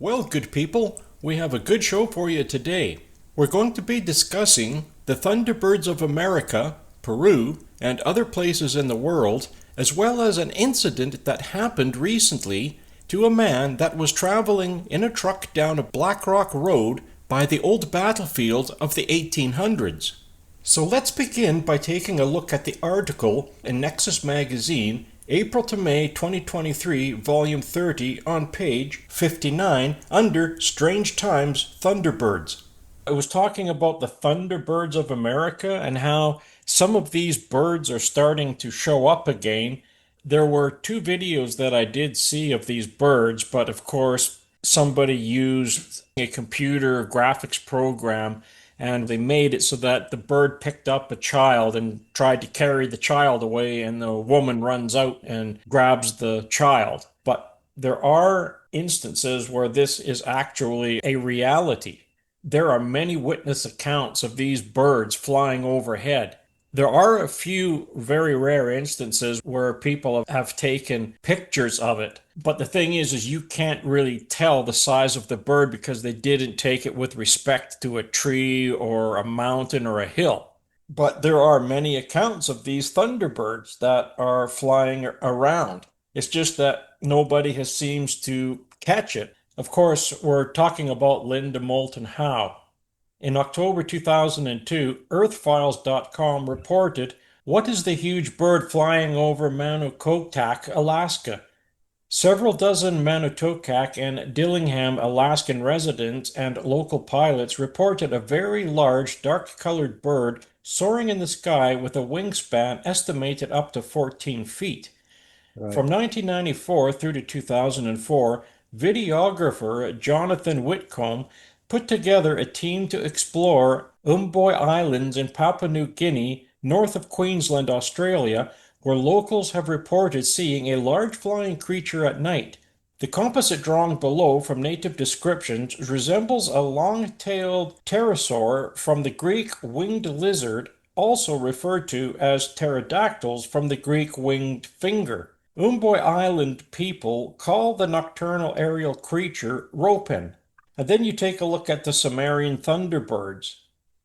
Well, good people, we have a good show for you today. We're going to be discussing the Thunderbirds of America, Peru, and other places in the world, as well as an incident that happened recently to a man that was traveling in a truck down a Black Rock road by the old battlefield of the 1800s. So let's begin by taking a look at the article in Nexus Magazine, April to May 2023, Volume 30, on page 59, under Strange Times Thunderbirds. I was talking about the Thunderbirds of America and how some of these birds are starting to show up again. There were two videos that I did see of these birds, but of course, somebody used a computer graphics program and they made it so that the bird picked up a child and tried to carry the child away, and the woman runs out and grabs the child. But there are instances where this is actually a reality. There are many witness accounts of these birds flying overhead. There are a few very rare instances where people have taken pictures of it. But the thing is you can't really tell the size of the bird because they didn't take it with respect to a tree or a mountain or a hill. But there are many accounts of these thunderbirds that are flying around. It's just that nobody has seems to catch it. Of course, we're talking about Linda Moulton Howe. In October 2002, EarthFiles.com reported, "What is the huge bird flying over Manukotak, Alaska?" Several dozen Manutokac and Dillingham, Alaskan residents and local pilots reported a very large, dark-colored bird soaring in the sky with a wingspan estimated up to 14 feet. Right. From 1994 through to 2004, videographer Jonathan Whitcomb put together a team to explore Umboy Islands in Papua New Guinea, north of Queensland, Australia, where locals have reported seeing a large flying creature at night. The composite drawing below from native descriptions resembles a long-tailed pterosaur from the Greek winged lizard, also referred to as pterodactyls from the Greek winged finger. Umboy Island people call the nocturnal aerial creature ropen. And then you take a look at the Sumerian thunderbirds.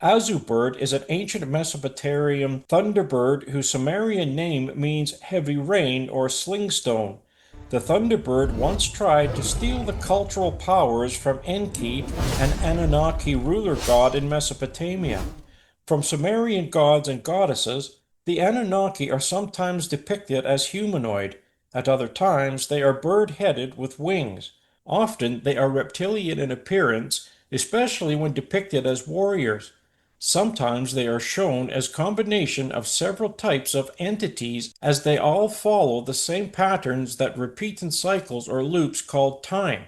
Azubird is an ancient Mesopotamian thunderbird whose Sumerian name means heavy rain or slingstone. The thunderbird once tried to steal the cultural powers from Enki, an Anunnaki ruler god in Mesopotamia. From Sumerian gods and goddesses, the Anunnaki are sometimes depicted as humanoid. At other times, they are bird-headed with wings. Often they are reptilian in appearance, especially when depicted as warriors. Sometimes they are shown as combination of several types of entities, as they all follow the same patterns that repeat in cycles or loops called time.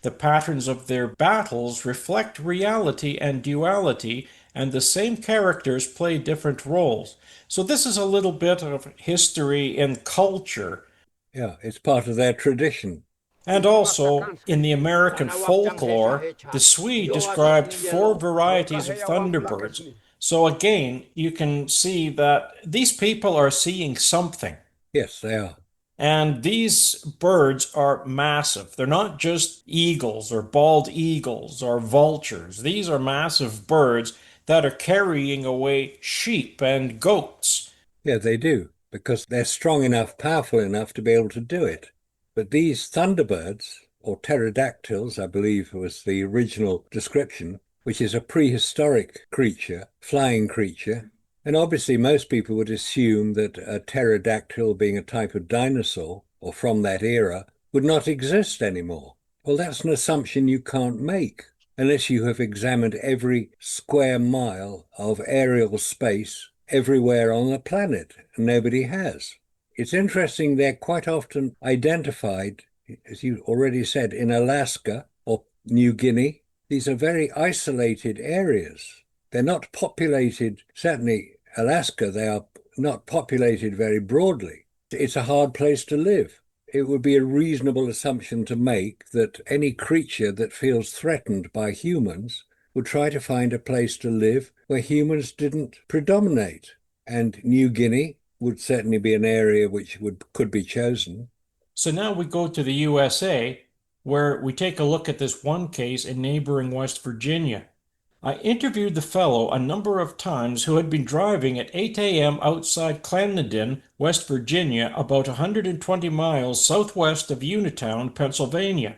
The patterns of their battles reflect reality and duality, and the same characters play different roles. So this is a little bit of history and culture. Yeah, it's part of their tradition. And also, in the American folklore, the Swede described 4 varieties of thunderbirds. So again, you can see that these people are seeing something. Yes, they are. And these birds are massive. They're not just eagles or bald eagles or vultures. These are massive birds that are carrying away sheep and goats. Yeah, they do, because they're strong enough, powerful enough to be able to do it. But these thunderbirds, or pterodactyls, I believe was the original description, which is a prehistoric creature, flying creature. And obviously most people would assume that a pterodactyl, being a type of dinosaur, or from that era, would not exist anymore. Well, that's an assumption you can't make unless you have examined every square mile of aerial space everywhere on the planet, and nobody has. It's interesting, they're quite often identified, as you already said, in Alaska or New Guinea. These are very isolated areas. They're not populated, certainly Alaska, they are not populated very broadly. It's a hard place to live. It would be a reasonable assumption to make that any creature that feels threatened by humans would try to find a place to live where humans didn't predominate. And New Guinea would certainly be an area which could be chosen. So now we go to the USA. where we take a look at this one case in neighboring West Virginia. I interviewed the fellow a number of times who had been driving at 8 a.m. outside Clarendon, West Virginia, about 120 miles southwest of Uniontown, Pennsylvania.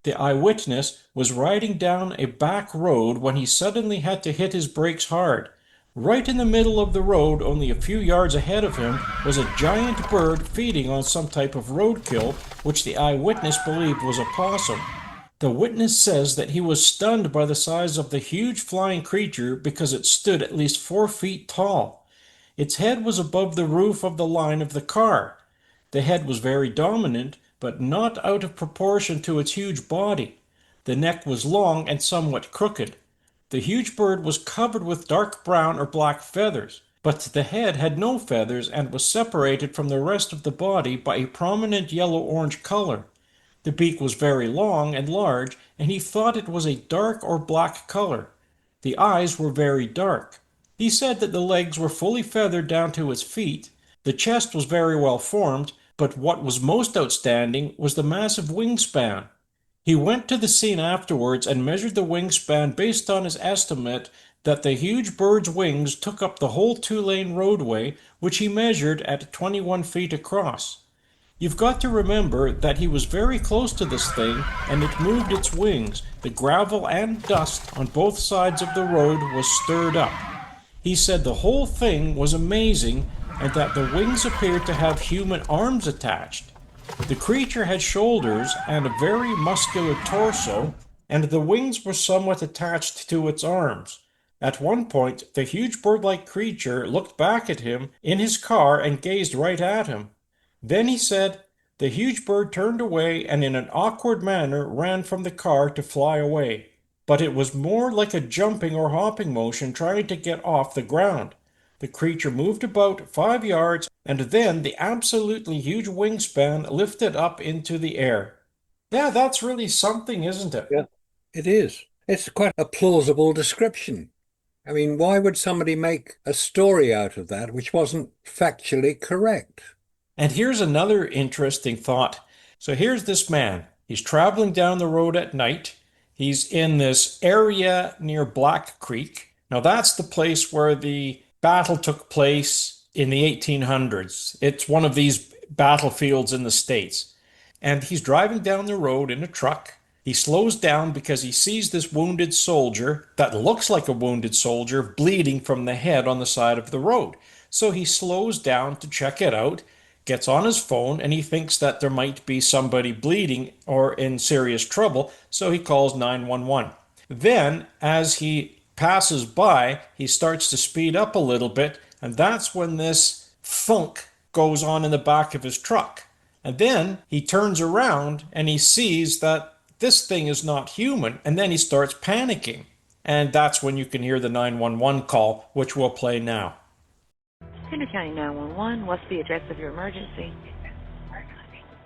The eyewitness was riding down a back road when he suddenly had to hit his brakes hard. Right in the middle of the road, only a few yards ahead of him, was a giant bird feeding on some type of roadkill, which the eyewitness believed was a possum. The witness says that he was stunned by the size of the huge flying creature because it stood at least 4 feet tall. Its head was above the roof of the line of the car. The head was very dominant, but not out of proportion to its huge body. The neck was long and somewhat crooked. The huge bird was covered with dark brown or black feathers, but the head had no feathers and was separated from the rest of the body by a prominent yellow-orange color. The beak was very long and large, and he thought it was a dark or black color. The eyes were very dark. He said that the legs were fully feathered down to his feet. The chest was very well formed, but what was most outstanding was the massive wingspan. He went to the scene afterwards and measured the wingspan based on his estimate that the huge bird's wings took up the whole two-lane roadway, which he measured at 21 feet across. You've got to remember that he was very close to this thing and it moved its wings. The gravel and dust on both sides of the road was stirred up. He said the whole thing was amazing and that the wings appeared to have human arms attached. The creature had shoulders and a very muscular torso, and the wings were somewhat attached to its arms. At one point, the huge bird-like creature looked back at him in his car and gazed right at him. Then he said, the huge bird turned away and in an awkward manner ran from the car to fly away. But it was more like a jumping or hopping motion trying to get off the ground. The creature moved about 5 yards and then the absolutely huge wingspan lifted up into the air. Yeah, that's really something, isn't it? Yeah, it is. It's quite a plausible description. I mean, why would somebody make a story out of that which wasn't factually correct? And here's another interesting thought. So here's this man. He's traveling down the road at night. He's in this area near Black Creek. Now, that's the place where the battle took place in the 1800s. It's one of these battlefields in the States. And he's driving down the road in a truck. He slows down because he sees this wounded soldier that looks like a wounded soldier bleeding from the head on the side of the road. So he slows down to check it out, gets on his phone, and he thinks that there might be somebody bleeding or in serious trouble, so he calls 911. Then, as he passes by, he starts to speed up a little bit, and that's when this thunk goes on in the back of his truck. And then he turns around and he sees that this thing is not human, and then he starts panicking. And that's when you can hear the 911 call, which we'll play now. Henry County 911, what's the address of your emergency?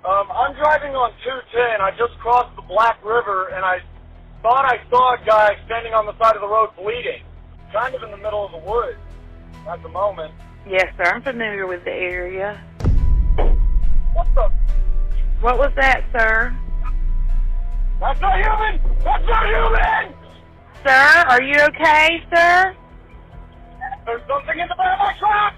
I'm driving on 210. I just crossed the Black River, and I thought I saw a guy standing on the side of the road bleeding, kind of in the middle of the woods at the moment. Yes, sir. I'm familiar with the area. What the? What was that, sir? That's not human! That's not human! Sir, are you okay, sir? There's something in the back of my truck!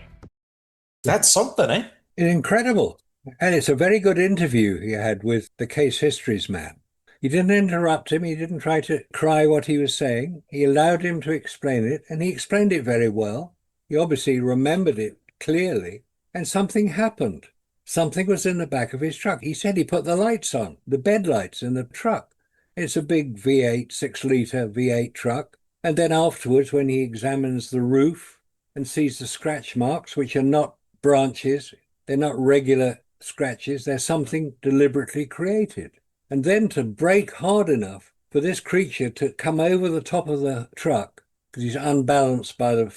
That's something, eh? Incredible. And it's a very good interview he had with the case histories man. He didn't interrupt him. He didn't try to cry what he was saying. He allowed him to explain it, and he explained it very well. He obviously remembered it clearly, and something happened. Something was in the back of his truck. He said he put the lights on, the bed lights in the truck. It's a big V8, 6-liter V8 truck. And then afterwards, when he examines the roof and sees the scratch marks, which are not branches, they're not regular scratches, they're something deliberately created. And then to brake hard enough for this creature to come over the top of the truck, because he's unbalanced by the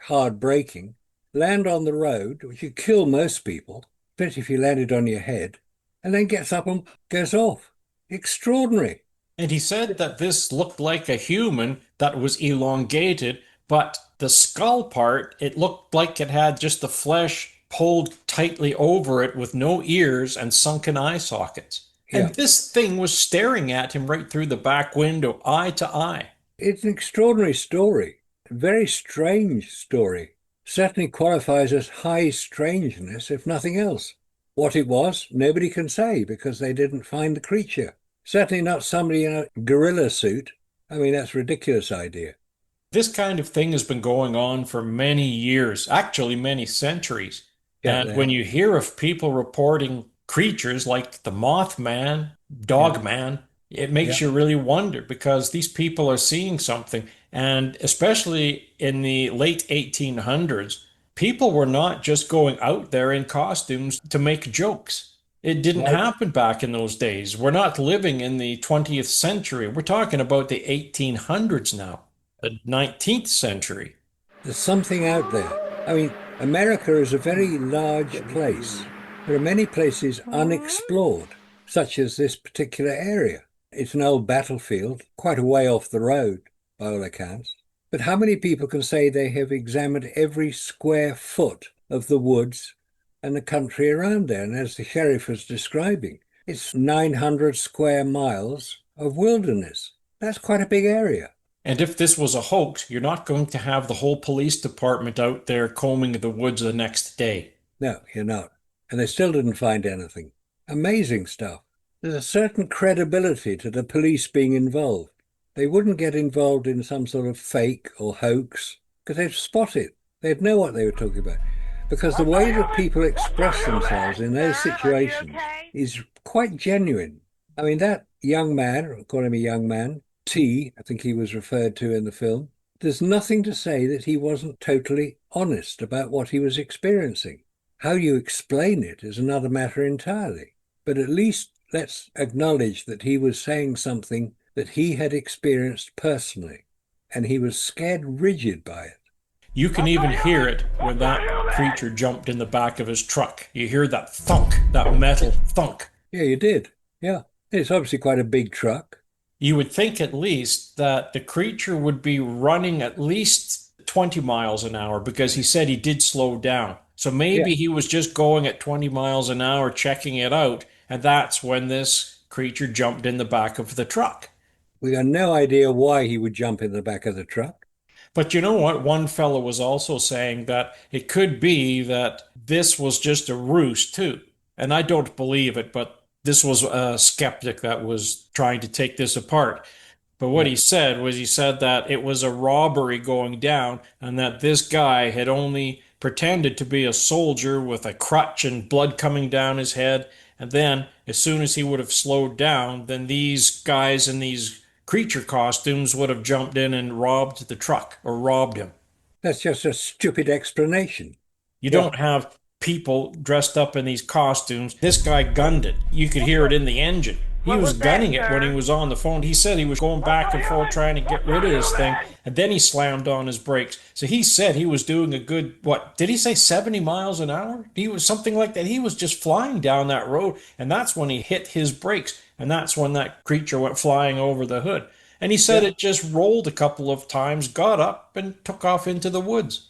hard braking, land on the road, which would kill most people, especially if you landed on your head, and then gets up and goes off. Extraordinary. And he said that this looked like a human that was elongated, but the skull part, it looked like it had just the flesh pulled tightly over it with no ears and sunken eye sockets. Yeah. And this thing was staring at him right through the back window, eye to eye. It's an extraordinary story, a very strange story. Certainly qualifies as high strangeness, if nothing else. What it was, nobody can say because they didn't find the creature. Certainly not somebody in a gorilla suit. I mean, that's a ridiculous idea. This kind of thing has been going on for many years, actually many centuries. Yeah, And when you hear of people reporting creatures like the Mothman, Dogman, it makes yeah. you really wonder because these people are seeing something. And especially in the late 1800s, people were not just going out there in costumes to make jokes. It didn't Right. happen back in those days. We're not living in the 20th century. We're talking about the 1800s now, the 19th century. There's something out there. I mean, America is a very large place. There are many places unexplored, such as this particular area. It's an old battlefield, quite a way off the road, by all accounts. But how many people can say they have examined every square foot of the woods and the country around there? And as the sheriff was describing, it's 900 square miles of wilderness. That's quite a big area. And if this was a hoax, you're not going to have the whole police department out there combing the woods the next day. No, you're not. And they still didn't find anything. Amazing stuff. There's a certain credibility to the police being involved. They wouldn't get involved in some sort of fake or hoax because they'd spot it. They'd know what they were talking about. Because the way that people express themselves in those situations is quite genuine. I mean, that young man, I'll call him a young man, T, I think he was referred to in the film, there's nothing to say that he wasn't totally honest about what he was experiencing. How you explain it is another matter entirely. But at least let's acknowledge that he was saying something that he had experienced personally, and he was scared rigid by it. You can even hear it when that creature jumped in the back of his truck. You hear that thunk, that metal thunk. Yeah, you did. Yeah. It's obviously quite a big truck. You would think at least that the creature would be running at least 20 miles an hour because he said he did slow down. So maybe he was just going at 20 miles an hour checking it out, and that's when this creature jumped in the back of the truck. We got no idea why he would jump in the back of the truck. But you know what? One fellow was also saying that it could be that this was just a ruse too. And I don't believe it, but this was a skeptic that was trying to take this apart. But what he said was he said that it was a robbery going down and that this guy had only pretended to be a soldier with a crutch and blood coming down his head. And then as soon as he would have slowed down, then these guys in these creature costumes would have jumped in and robbed the truck or robbed him. That's just a stupid explanation. You don't have people dressed up in these costumes. This guy gunned it. You could hear it in the engine. He was gunning it when he was on the phone. He said he was going back and forth trying to get rid of this thing, and then he slammed on his brakes. So he said he was doing a good, what, did he say 70 miles an hour? He was something like that. He was just flying down that road, and that's when he hit his brakes, and that's when that creature went flying over the hood. And he said it just rolled a couple of times, got up, and took off into the woods.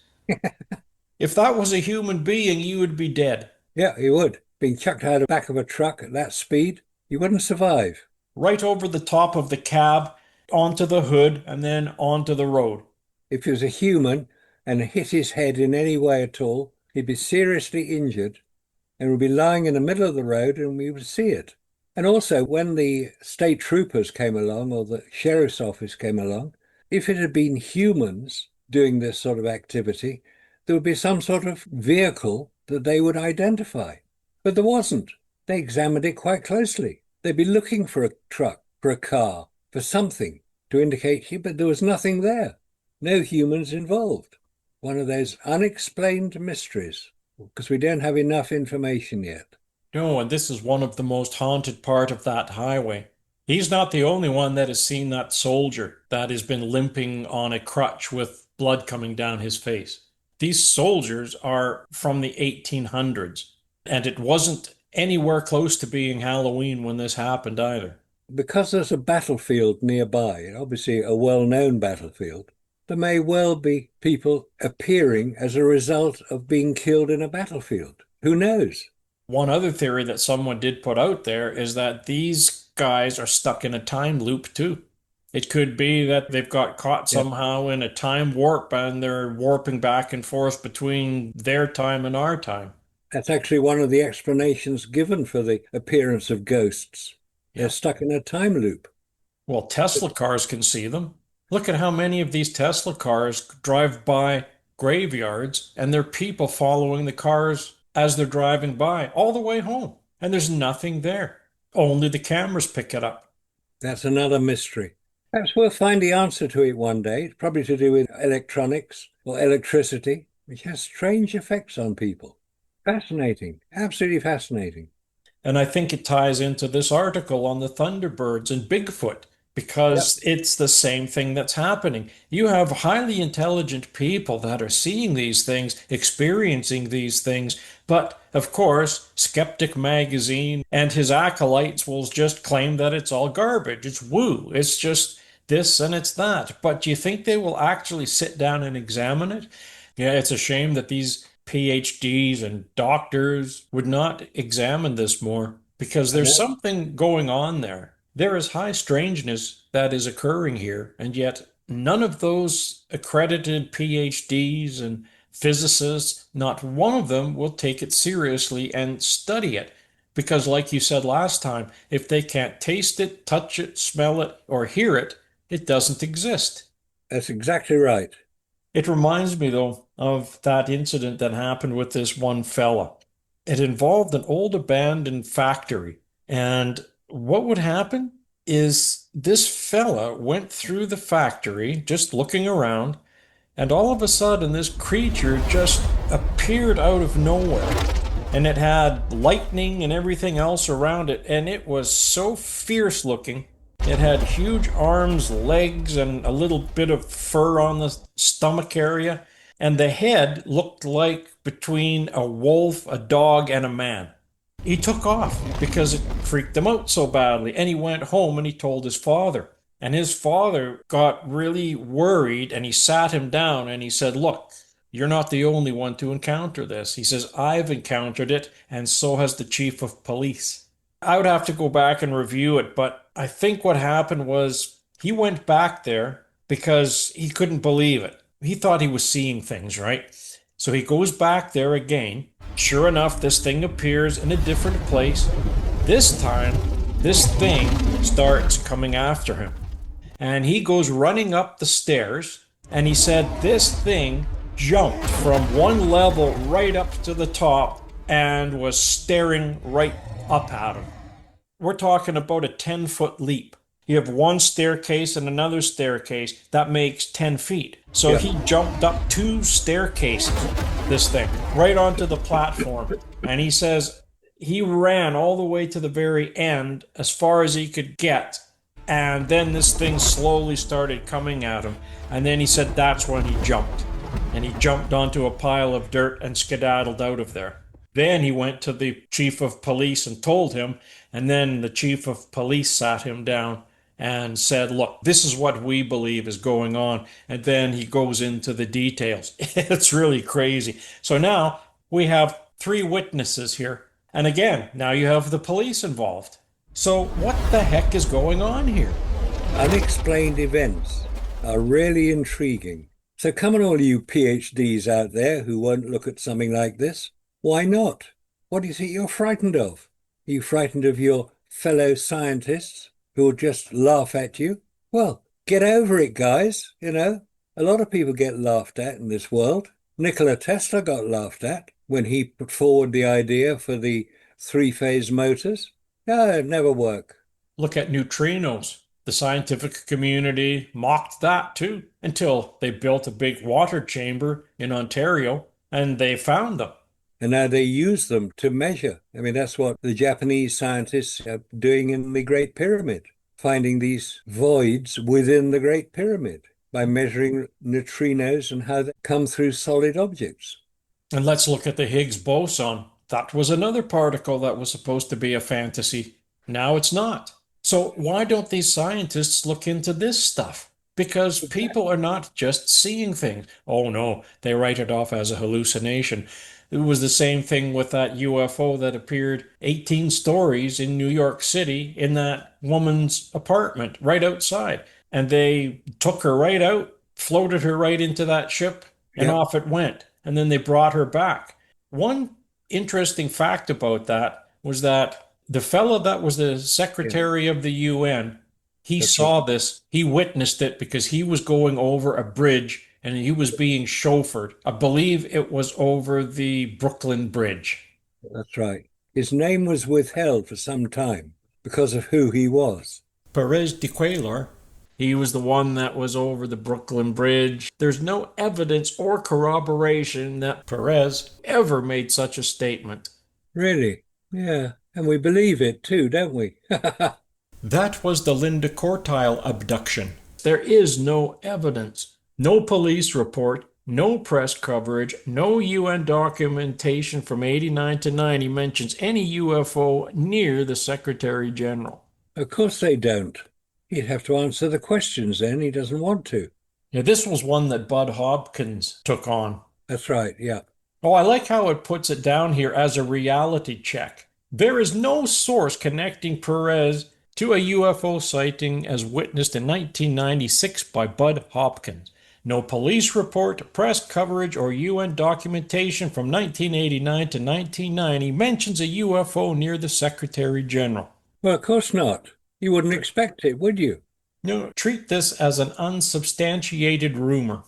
If that was a human being, you would be dead. Yeah, he would. Being chucked out of the back of a truck at that speed, you wouldn't survive. Right over the top of the cab, onto the hood, and then onto the road. If he was a human and hit his head in any way at all, he'd be seriously injured and would be lying in the middle of the road and we would see it. And also, when the state troopers came along or the sheriff's office came along, if it had been humans doing this sort of activity, there would be some sort of vehicle that they would identify. But there wasn't. They examined it quite closely. They'd be looking for a truck, for a car, for something to indicate here, but there was nothing there. No humans involved. One of those unexplained mysteries, because we don't have enough information yet. No, and this is one of the most haunted part of that highway. He's not the only one that has seen that soldier that has been limping on a crutch with blood coming down his face. These soldiers are from the 1800s, and it wasn't anywhere close to being Halloween when this happened either. Because there's a battlefield nearby, obviously a well-known battlefield, there may well be people appearing as a result of being killed in a battlefield. Who knows? One other theory that someone did put out there is that these guys are stuck in a time loop too. It could be that they've got caught Yeah, somehow in a time warp and they're warping back and forth between their time and our time. that's actually one of the explanations given for the appearance of ghosts. They're Yeah. stuck in a time loop. Well, Tesla cars can see them. Look at how many of these Tesla cars drive by graveyards and there are people following the cars as they're driving by all the way home. And there's nothing there. Only the cameras pick it up. That's another mystery. Perhaps we'll find the answer to it one day. It's probably to do with electronics or electricity, which has strange effects on people. Fascinating, absolutely fascinating. And I think it ties into this article on the Thunderbirds and Bigfoot Yep. because it's the same thing that's happening. You have highly intelligent people that are seeing these things, experiencing these things, but of course, Skeptic Magazine and his acolytes will just claim that it's all garbage. It's woo. It's just this and it's that. But do you think they will actually sit down and examine it? Yeah, it's a shame that these PhDs and doctors would not examine this more because I there's know. something going on there. There is high strangeness that is occurring here, and yet none of those accredited PhDs and physicists, not one of them will take it seriously and study it. Because, like you said last time, if they can't taste it, touch it, smell it, or hear it, it doesn't exist. That's exactly right. It reminds me, though, of that incident that happened with this one fella. It involved an old abandoned factory. And what would happen is this fella went through the factory just looking around, and all of a sudden, this creature just appeared out of nowhere. And it had lightning and everything else around it, and it was so fierce looking. It had huge arms, legs, and a little bit of fur on the stomach area. And the head looked like between a wolf, a dog, and a man. He took off because it freaked him out so badly. And he went home and he told his father. And his father got really worried and he sat him down and he said, "Look, you're not the only one to encounter this." He says, "I've encountered it, and so has the chief of police." I would have to go back and review it, but I think what happened was he went back there because he couldn't believe it. He thought he was seeing things, right? So he goes back there again. Sure enough, this thing appears in a different place. This time, this thing starts coming after him. And he goes running up the stairs, and he said this thing jumped from one level right up to the top and was staring right up at him. We're talking about a 10-foot leap. You have one staircase and another staircase. That makes 10 feet. So Yeah. he jumped up two staircases, this thing, right onto the platform. And he says he ran all the way to the very end as far as he could get. And then this thing slowly started coming at him. And then he said that's when he jumped. And he jumped onto a pile of dirt and skedaddled out of there. Then he went to the chief of police and told him, and then the chief of police sat him down and said, "Look, this is what we believe is going on." And then he goes into the details. It's really crazy. So now we have three witnesses here. And again, now you have the police involved. So what the heck is going on here? Unexplained events are really intriguing. So come on, all you PhDs out there who won't look at something like this. Why not? What is it you're frightened of? Are you frightened of your fellow scientists who will just laugh at you? Well, get over it, guys. You know, a lot of people get laughed at in this world. Nikola Tesla got laughed at when he put forward the idea for the three-phase motors. No, it'd never work. Look at neutrinos. The scientific community mocked that too until they built a big water chamber in Ontario and they found them. And now they use them to measure. I mean, that's what the Japanese scientists are doing in the Great Pyramid, finding these voids within the Great Pyramid by measuring neutrinos and how they come through solid objects. And let's look at the Higgs boson. That was another particle that was supposed to be a fantasy. Now it's not. So why don't these scientists look into this stuff? Because people are not just seeing things. Oh no, they write it off as a hallucination. It was the same thing with that UFO that appeared 18 stories in New York City in that woman's apartment right outside. And they took her right out, floated her right into that ship, and Yep, off it went. And then they brought her back. One interesting fact about that was that the fellow that was the yeah, secretary of the UN, he that's right. saw this, he witnessed it because he was going over a bridge and he was being chauffeured. I believe it was over the Brooklyn Bridge. That's right. His name was withheld for some time because of who he was. Perez de Cuellar, he was the one that was over the Brooklyn Bridge. There's no evidence or corroboration that Perez ever made such a statement. Really? Yeah. And we believe it too, don't we? That was the Linda Cortile abduction. There is no evidence, no police report, no press coverage, no UN documentation from 89 to 90 mentions any UFO near the Secretary General. Of course they don't. He'd have to answer the questions then. He doesn't want to. Yeah, this was one that Bud Hopkins took on. That's right. Yeah. Oh, I like how it puts it down here as a reality check. There is no source connecting Perez to a UFO sighting as witnessed in 1996 by Bud Hopkins. No police report, press coverage, or UN documentation from 1989 to 1990 mentions a UFO near the Secretary General. Well, of course not. You wouldn't expect it, would you? No, treat this as an unsubstantiated rumor.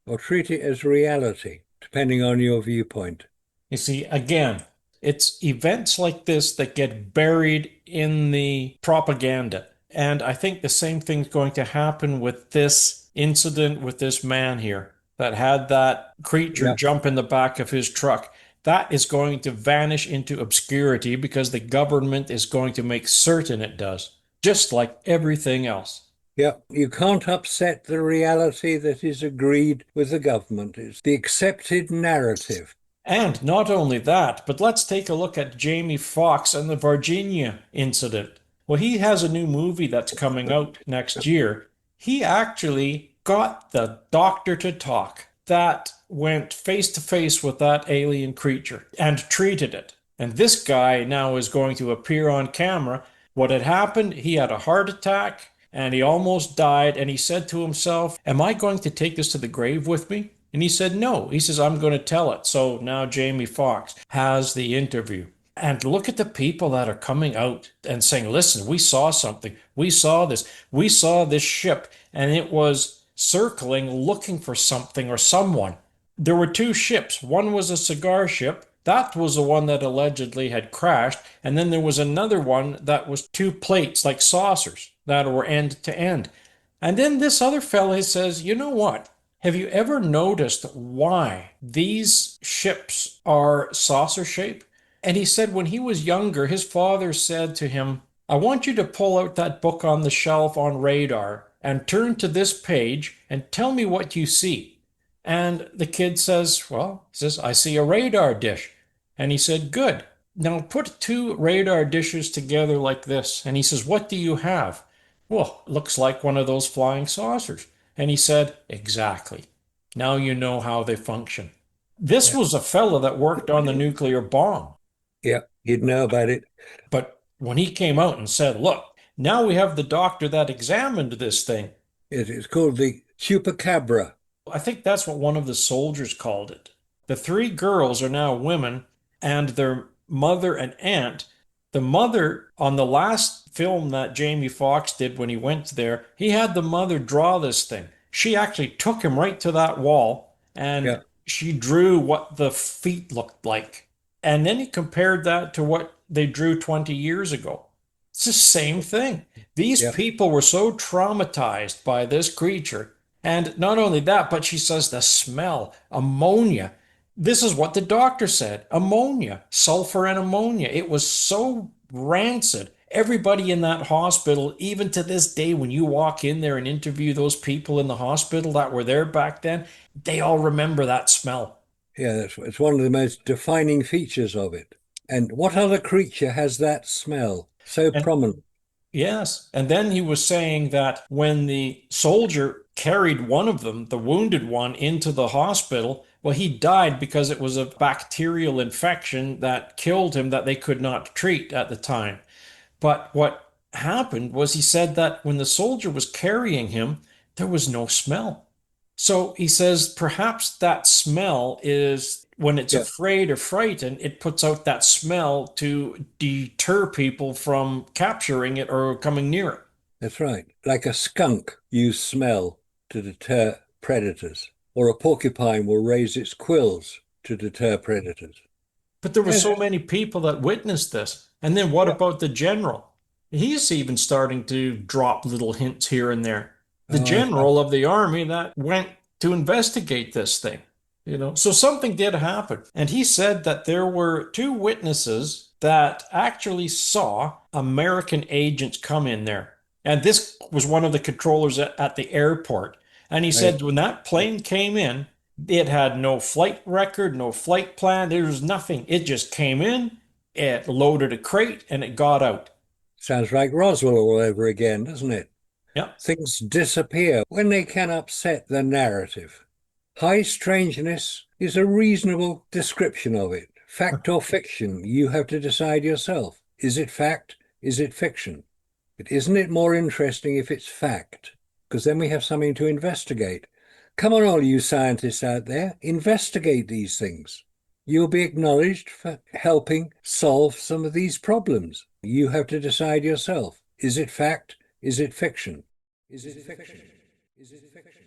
Or treat it as reality, depending on your viewpoint. You see, again, it's events like this that get buried in the propaganda. And I think the same thing's going to happen with this incident with this man here that had that creature Yeah. jump in the back of his truck. That is going to vanish into obscurity because the government is going to make certain it does, just like everything else. Yeah, you can't upset the reality that is agreed with the government. It's the accepted narrative. And not only that, but let's take a look at Jamie Foxx and the Varginha incident. Well, he has a new movie that's coming out next year. He actually got the doctor to talk that went face to face with that alien creature and treated it. And this guy now is going to appear on camera. What had happened, he had a heart attack and he almost died. And he said to himself, am I going to take this to the grave with me? And he said, no. He says, I'm going to tell it. So now Jamie Foxx has the interview. And look at the people that are coming out and saying, listen, we saw something. We saw this. We saw this ship. And it was circling, looking for something or someone. There were two ships. One was a cigar ship. That was the one that allegedly had crashed. And then there was another one that was two plates like saucers that were end to end. And then this other fella says, you know what? Have you ever noticed why these ships are saucer shaped? And he said when he was younger, his father said to him, I want you to pull out that book on the shelf on radar and turn to this page and tell me what you see. And the kid says, well, he says, I see a radar dish. And he said, good. Now put two radar dishes together like this. And he says, what do you have? Well, it looks like one of those flying saucers. And he said, exactly. Now you know how they function. This Yeah. was a fella that worked on the nuclear bomb. Yeah, you'd know about it. But when he came out and said, look, now we have the doctor that examined this thing. It is called the chupacabra. I think that's what one of the soldiers called it. The three girls are now women, and their mother and aunt. The mother, on the last film that Jamie Foxx did when he went there, he had the mother draw this thing. She actually took him right to that wall and Yeah. she drew what the feet looked like. And then he compared that to what they drew 20 years ago. It's the same thing. These Yeah. people were so traumatized by this creature. And not only that, but she says the smell, ammonia. This is what the doctor said, ammonia, sulfur and ammonia. It was so rancid. Everybody in that hospital, even to this day, when you walk in there and interview those people in the hospital that were there back then, they all remember that smell. Yeah, it's one of the most defining features of it. And what other creature has that smell so And prominent? yes. And then he was saying that when the soldier carried one of them, the wounded one, into the hospital, Well, he died because it was a bacterial infection that killed him that they could not treat at the time. But what happened was he said that when the soldier was carrying him, there was no smell. So he says perhaps that smell is when it's Yeah, afraid or frightened, it puts out that smell to deter people from capturing it or coming near it. that's right. Like a skunk use smell to deter predators, or a porcupine will raise its quills to deter predators. But there were Yeah, so many people that witnessed this. And then what yeah. about the general? He's even starting to drop little hints here and there. The Oh, I general of the army that went to investigate this thing, you know. So something did happen. And he said that there were two witnesses that actually saw American agents come in there. And this was one of the controllers at the airport. And he right. said when that plane came in, it had no flight record, no flight plan. There was nothing. It just came in, it loaded a crate, and it got out. Sounds like Roswell all over again, doesn't it? Yeah. Things disappear when they can upset the narrative. High strangeness is a reasonable description of it. Fact or fiction, you have to decide yourself. Is it fact? Is it fiction? But isn't it more interesting if it's fact? Because then we have something to investigate. Come on, all you scientists out there, investigate these things. You'll be acknowledged for helping solve some of these problems. You have to decide yourself. Is it fact? Is it fiction? Is it fiction? Is it fiction?